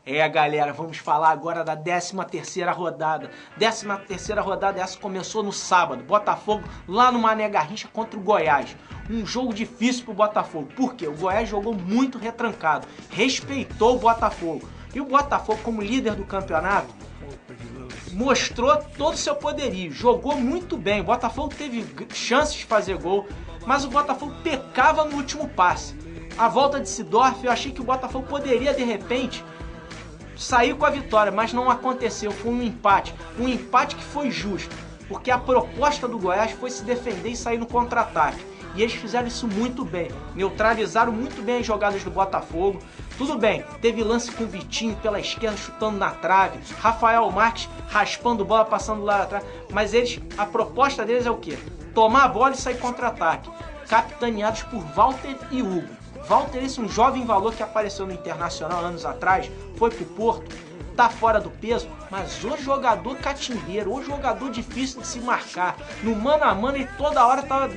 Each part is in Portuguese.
É, galera, vamos falar agora da 13ª rodada. 13ª rodada, essa começou no sábado. Botafogo lá no Mané Garrincha contra o Goiás. Um jogo difícil pro Botafogo. Por quê? O Goiás jogou muito retrancado. Respeitou o Botafogo. E o Botafogo, como líder do campeonato, mostrou todo o seu poderio. Jogou muito bem. O Botafogo teve chances de fazer gol, mas o Botafogo pecava no último passe. A volta de Sidorf, eu achei que o Botafogo poderia, de repente, sair com a vitória, mas não aconteceu. Foi um empate que foi justo, porque a proposta do Goiás foi se defender e sair no contra-ataque. E eles fizeram isso muito bem, neutralizaram muito bem as jogadas do Botafogo. Tudo bem, teve lance com o Vitinho pela esquerda chutando na trave, Rafael Marques raspando bola, passando lá atrás, mas a proposta deles é o quê? Tomar a bola e sair contra-ataque, capitaneados por Walter e Hugo. Walter, esse um jovem valor que apareceu no Internacional anos atrás, foi pro Porto, tá fora do peso, mas o jogador catimbeiro, o jogador difícil de se marcar, no mano a mano ele toda hora tava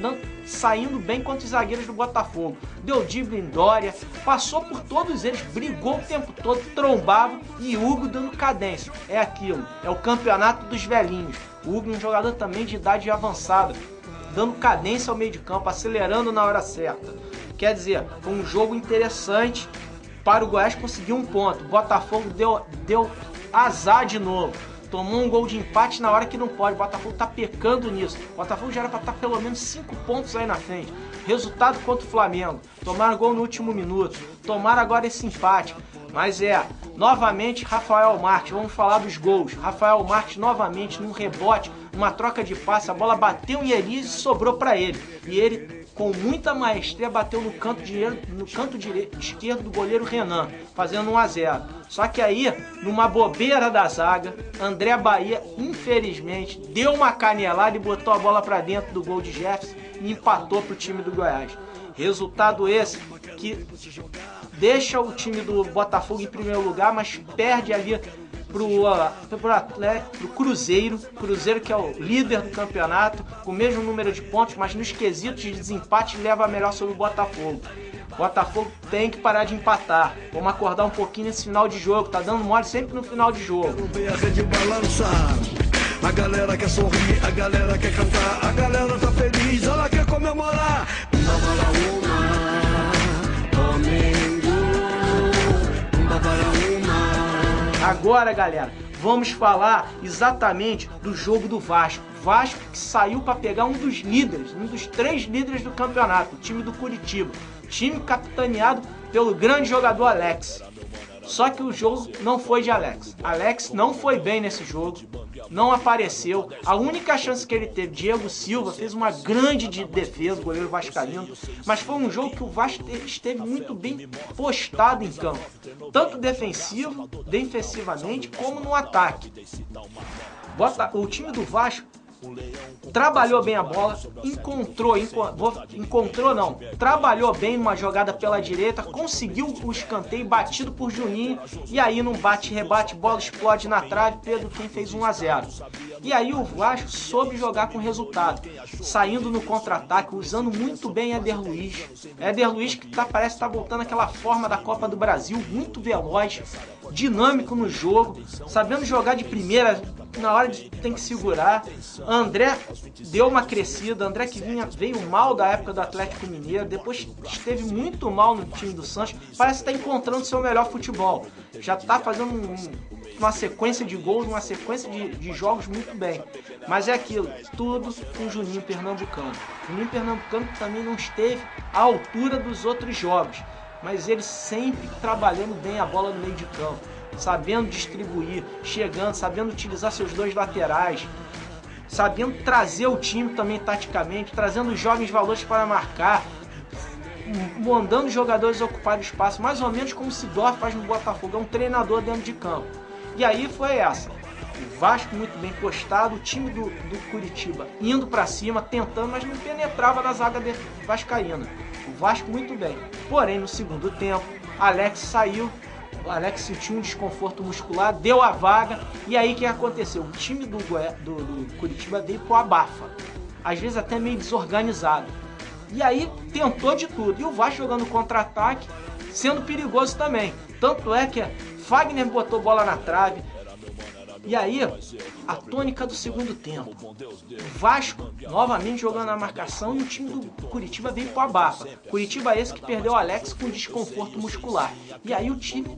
saindo bem contra os zagueiros do Botafogo, deu drible em Dória, passou por todos eles, brigou o tempo todo, trombava, e Hugo dando cadência. É aquilo, é o campeonato dos velhinhos. O Hugo é um jogador também de idade avançada, dando cadência ao meio de campo, acelerando na hora certa. Quer dizer, foi um jogo interessante para o Goiás conseguir um ponto. O Botafogo deu azar de novo. Tomou um gol de empate na hora que não pode. O Botafogo tá pecando nisso. O Botafogo já era para estar pelo menos 5 pontos aí na frente. Resultado contra o Flamengo. Tomaram gol no último minuto. Tomaram agora esse empate. Mas novamente Rafael Marques. Vamos falar dos gols. Rafael Marques novamente num rebote, numa troca de passe. A bola bateu em Elias e sobrou para ele. E ele, com muita maestria, bateu no canto esquerdo do goleiro Renan, fazendo 1-0. Só que aí, numa bobeira da zaga, André Bahia, infelizmente, deu uma canelada e botou a bola para dentro do gol de Jefferson e empatou pro time do Goiás. Resultado esse que deixa o time do Botafogo em primeiro lugar, mas perde ali pro Cruzeiro, que é o líder do campeonato, com o mesmo número de pontos, mas nos quesitos de desempate leva a melhor sobre o Botafogo. O Botafogo tem que parar de empatar. Vamos acordar um pouquinho nesse final de jogo, tá dando mole sempre no final de jogo. A galera quer sorrir, a galera quer cantar, a galera tá feliz, ela quer comemorar. Agora, galera, vamos falar exatamente do jogo do Vasco. Vasco que saiu para pegar um dos líderes, um dos 3 líderes do campeonato, o time do Curitiba. Time capitaneado pelo grande jogador Alex. Só que o jogo não foi de Alex. Alex não foi bem nesse jogo, não apareceu. A única chance que ele teve, Diego Silva, fez uma grande defesa, o goleiro vascaíno. Mas foi um jogo que o Vasco esteve muito bem postado em campo. Tanto defensivamente, como no ataque. O time do Vasco trabalhou bem a bola, trabalhou bem numa jogada pela direita, conseguiu o escanteio batido por Juninho, e aí num bate-rebate, bola explode na trave, Pedro quem fez 1-0. E aí o Vasco soube jogar com resultado, saindo no contra-ataque, usando muito bem Éder Luiz. Éder Luiz que parece estar voltando àquela forma da Copa do Brasil, muito veloz, dinâmico no jogo, sabendo jogar de primeira, na hora de tem que segurar. André deu uma crescida, André que veio mal da época do Atlético Mineiro, depois esteve muito mal no time do Santos, parece estar encontrando seu melhor futebol, já está fazendo uma sequência de gols, uma sequência de jogos muito bem, mas é aquilo, tudo com o Juninho Pernambucano. Juninho Pernambucano que também não esteve à altura dos outros jogos, mas ele sempre trabalhando bem a bola no meio de campo, sabendo distribuir, chegando, sabendo utilizar seus 2 laterais, sabendo trazer o time também taticamente, trazendo os jovens valores para marcar, mandando os jogadores ocupar o espaço, mais ou menos como o Sidorf faz no Botafogo, é um treinador dentro de campo. E aí foi essa, o Vasco muito bem postado, o time do Curitiba indo para cima, tentando, mas não penetrava na zaga vascaína. O Vasco muito bem, porém no segundo tempo, Alex saiu, o Alex sentiu um desconforto muscular, deu a vaga, e aí o que aconteceu? O time do Curitiba veio pro abafa, às vezes até meio desorganizado, e aí tentou de tudo, e o Vasco jogando contra-ataque, sendo perigoso também, tanto é que Fagner botou bola na trave. E aí, a tônica do segundo tempo. O Vasco, novamente jogando na marcação, e o time do Curitiba veio pro abafa. Curitiba esse que perdeu o Alex com desconforto muscular. E aí o time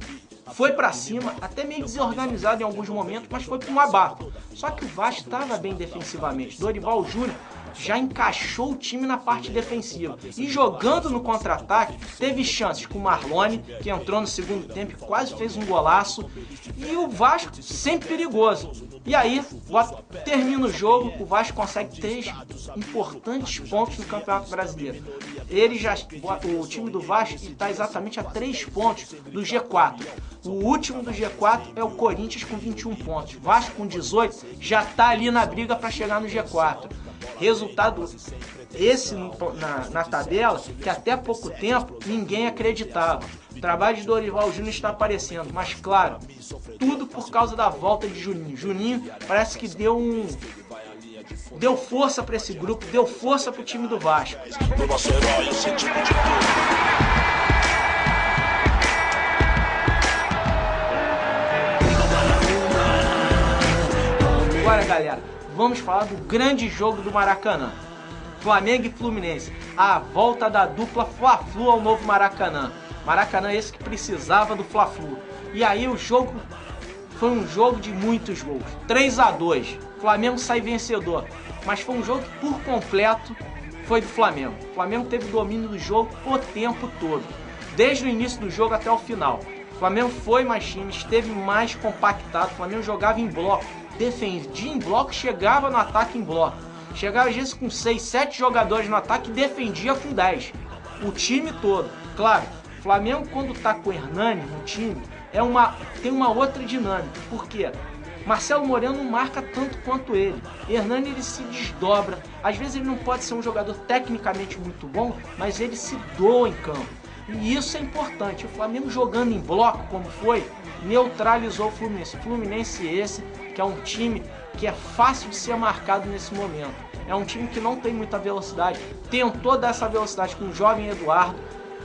foi pra cima, até meio desorganizado em alguns momentos, mas foi pra um abafo. Só que o Vasco estava bem defensivamente. Dorival Júnior já encaixou o time na parte defensiva. E jogando no contra-ataque, teve chances com o Marlone, que entrou no segundo tempo e quase fez um golaço. E o Vasco sempre perigoso. E aí, termina o jogo, o Vasco consegue 3 importantes pontos no Campeonato Brasileiro. O time do Vasco está exatamente a 3 pontos do G4. O último do G4 é o Corinthians com 21 pontos. Vasco com 18 já está ali na briga para chegar no G4. Resultado esse na tabela que até há pouco tempo ninguém acreditava. O trabalho de Dorival Júnior está aparecendo, mas claro, tudo por causa da volta de Juninho. Juninho parece que deu força para esse grupo, deu força para o time do Vasco. Agora, galera, vamos falar do grande jogo do Maracanã. Flamengo e Fluminense. A volta da dupla Fla-Flu ao novo Maracanã. Maracanã esse que precisava do Fla-Flu. E aí o jogo foi um jogo de muitos gols. 3-2. Flamengo sai vencedor. Mas foi um jogo que por completo foi do Flamengo. O Flamengo teve domínio do jogo o tempo todo. Desde o início do jogo até o final. O Flamengo foi mais time, esteve mais compactado. O Flamengo jogava em bloco. Defendia em bloco, chegava no ataque em bloco. Chegava às vezes com 6, 7 jogadores no ataque e defendia com 10. O time todo. Claro, o Flamengo quando tá com o Hernani no time, tem uma outra dinâmica. Por quê? Marcelo Moreno não marca tanto quanto ele. Hernani ele se desdobra. Às vezes ele não pode ser um jogador tecnicamente muito bom, mas ele se doa em campo. E isso é importante. O Flamengo jogando em bloco, como foi, neutralizou o Fluminense. O Fluminense esse, que é um time que é fácil de ser marcado nesse momento. É um time que não tem muita velocidade. Tentou dar essa velocidade com o jovem Eduardo,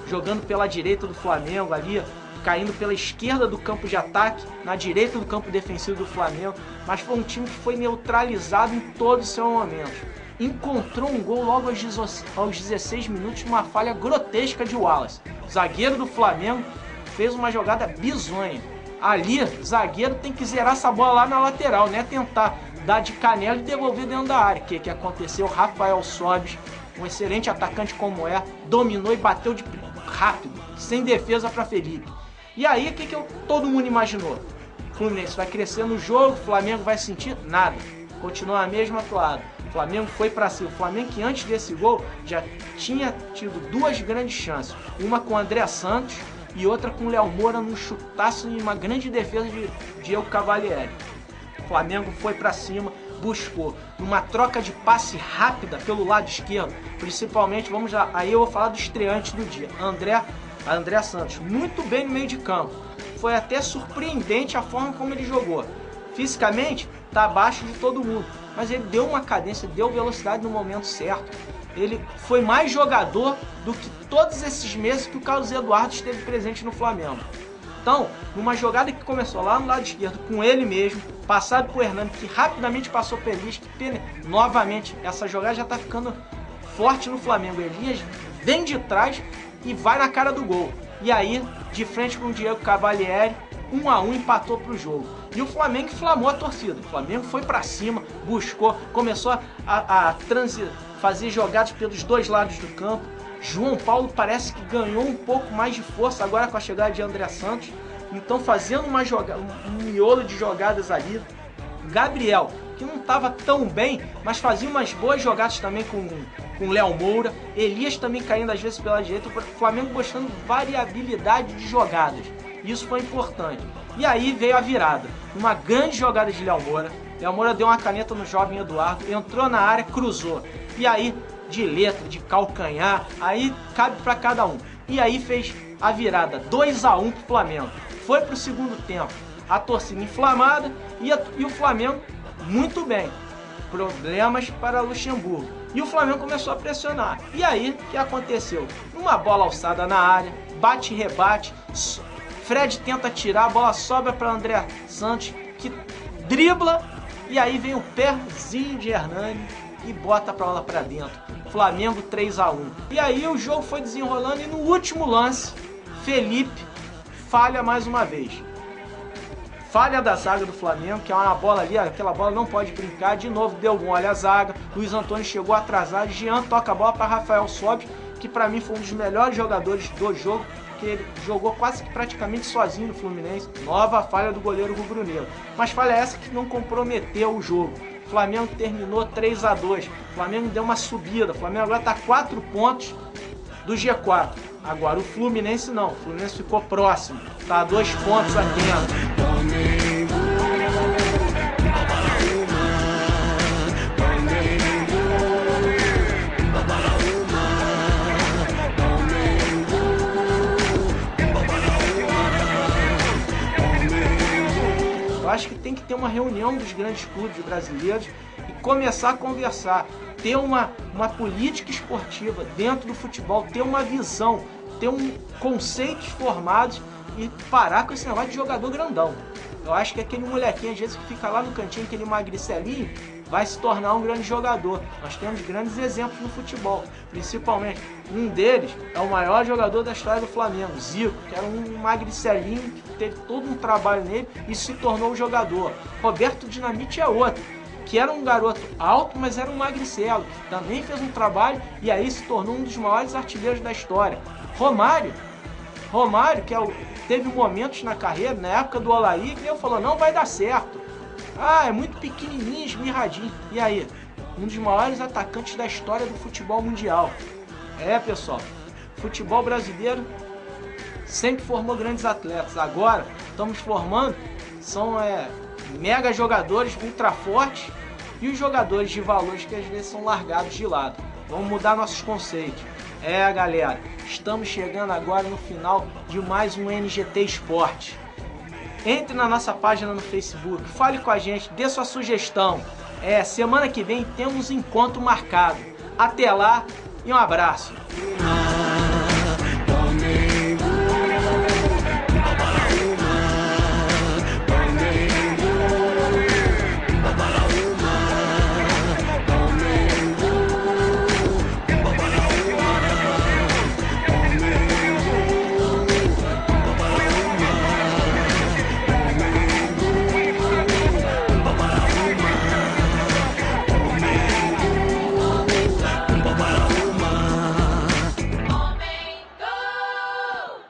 jogando pela direita do Flamengo ali, caindo pela esquerda do campo de ataque, na direita do campo defensivo do Flamengo. Mas foi um time que foi neutralizado em todos os seus momentos. Encontrou um gol logo aos 16 minutos, numa falha grotesca de Wallace. O zagueiro do Flamengo fez uma jogada bizonha. Ali, zagueiro tem que zerar essa bola lá na lateral, né? Tentar dar de canela e devolver dentro da área. O que aconteceu? Rafael Sobis, um excelente atacante como dominou e bateu de rápido, sem defesa para Felipe. E aí, o que todo mundo imaginou? O Fluminense vai crescer no jogo, o Flamengo vai sentir nada. Continua a mesma toada. O Flamengo foi para cima. O Flamengo que antes desse gol já tinha tido 2 grandes chances. Uma com o André Santos e outra com o Léo Moura num chutaço e uma grande defesa de Diego Cavalieri. O Flamengo foi para cima, buscou numa troca de passe rápida pelo lado esquerdo, principalmente, aí eu vou falar do estreante do dia, André Santos, muito bem no meio de campo. Foi até surpreendente a forma como ele jogou. Fisicamente, está abaixo de todo mundo, mas ele deu uma cadência, deu velocidade no momento certo. Ele foi mais jogador do que todos esses meses que o Carlos Eduardo esteve presente no Flamengo. Então, numa jogada que começou lá no lado esquerdo, com ele mesmo, passado por Hernani, que rapidamente passou por Elias, novamente, essa jogada já está ficando forte no Flamengo. Elias vem de trás e vai na cara do gol. E aí, de frente com o Diego Cavalieri, 1-1 empatou para o jogo. E o Flamengo inflamou a torcida. O Flamengo foi para cima, buscou, começou a fazer jogadas pelos 2 lados do campo. João Paulo parece que ganhou um pouco mais de força agora com a chegada de André Santos. Então fazendo um miolo de jogadas ali. Gabriel, que não estava tão bem, mas fazia umas boas jogadas também com Léo Moura. Elias também caindo às vezes pela direita. O Flamengo mostrando variabilidade de jogadas. Isso foi importante. E aí veio a virada. Uma grande jogada de Léo Moura. Léo Moura deu uma caneta no jovem Eduardo, entrou na área, cruzou. E aí, de letra, de calcanhar, aí cabe para cada um. E aí fez a virada, 2-1 pro Flamengo. Foi pro segundo tempo. A torcida inflamada e o Flamengo muito bem. Problemas para Luxemburgo. E o Flamengo começou a pressionar. E aí, o que aconteceu? Uma bola alçada na área, bate e rebate, Fred tenta tirar, a bola sobra para André Santos, que dribla, e aí vem o pezinho de Hernani e bota a bola para dentro. Flamengo 3-1. E aí o jogo foi desenrolando e no último lance, Felipe falha mais uma vez. Falha da zaga do Flamengo, que é uma bola ali, aquela bola não pode brincar. De novo deu mole a zaga. Luiz Antônio chegou atrasado. Jean toca a bola para Rafael Sobis, que para mim foi um dos melhores jogadores do jogo, que ele jogou quase que praticamente sozinho no Fluminense. Nova falha do goleiro rubro-negro. Mas falha essa que não comprometeu o jogo. O Flamengo terminou 3-2. O Flamengo deu uma subida. O Flamengo agora está 4 pontos do G4. Agora o Fluminense não. O Fluminense ficou próximo. Está a 2 pontos atento. Eu acho que tem que ter uma reunião dos grandes clubes brasileiros e começar a conversar, ter uma política esportiva dentro do futebol, ter uma visão, ter conceitos formados e parar com esse negócio de jogador grandão. Eu acho que aquele molequinho, às vezes, que fica lá no cantinho, aquele magricelinho, vai se tornar um grande jogador. Nós temos grandes exemplos no futebol, principalmente um deles é o maior jogador da história do Flamengo, Zico, que era um magricelinho que teve todo um trabalho nele e se tornou um jogador. Roberto Dinamite é outro, que era um garoto alto, mas era um magricelo, que também fez um trabalho e aí se tornou um dos maiores artilheiros da história. Romário, que teve momentos na carreira, na época do Olaí, que ele falou, não vai dar certo. Ah, é muito pequenininho, esmirradinho. E aí? Um dos maiores atacantes da história do futebol mundial. É, pessoal, futebol brasileiro sempre formou grandes atletas. Agora, estamos formando, são mega jogadores ultra fortes e os jogadores de valores que às vezes são largados de lado. Vamos mudar nossos conceitos. Galera, estamos chegando agora no final de mais um NGT Esporte. Entre na nossa página no Facebook, fale com a gente, dê sua sugestão. Semana que vem temos encontro marcado. Até lá e um abraço.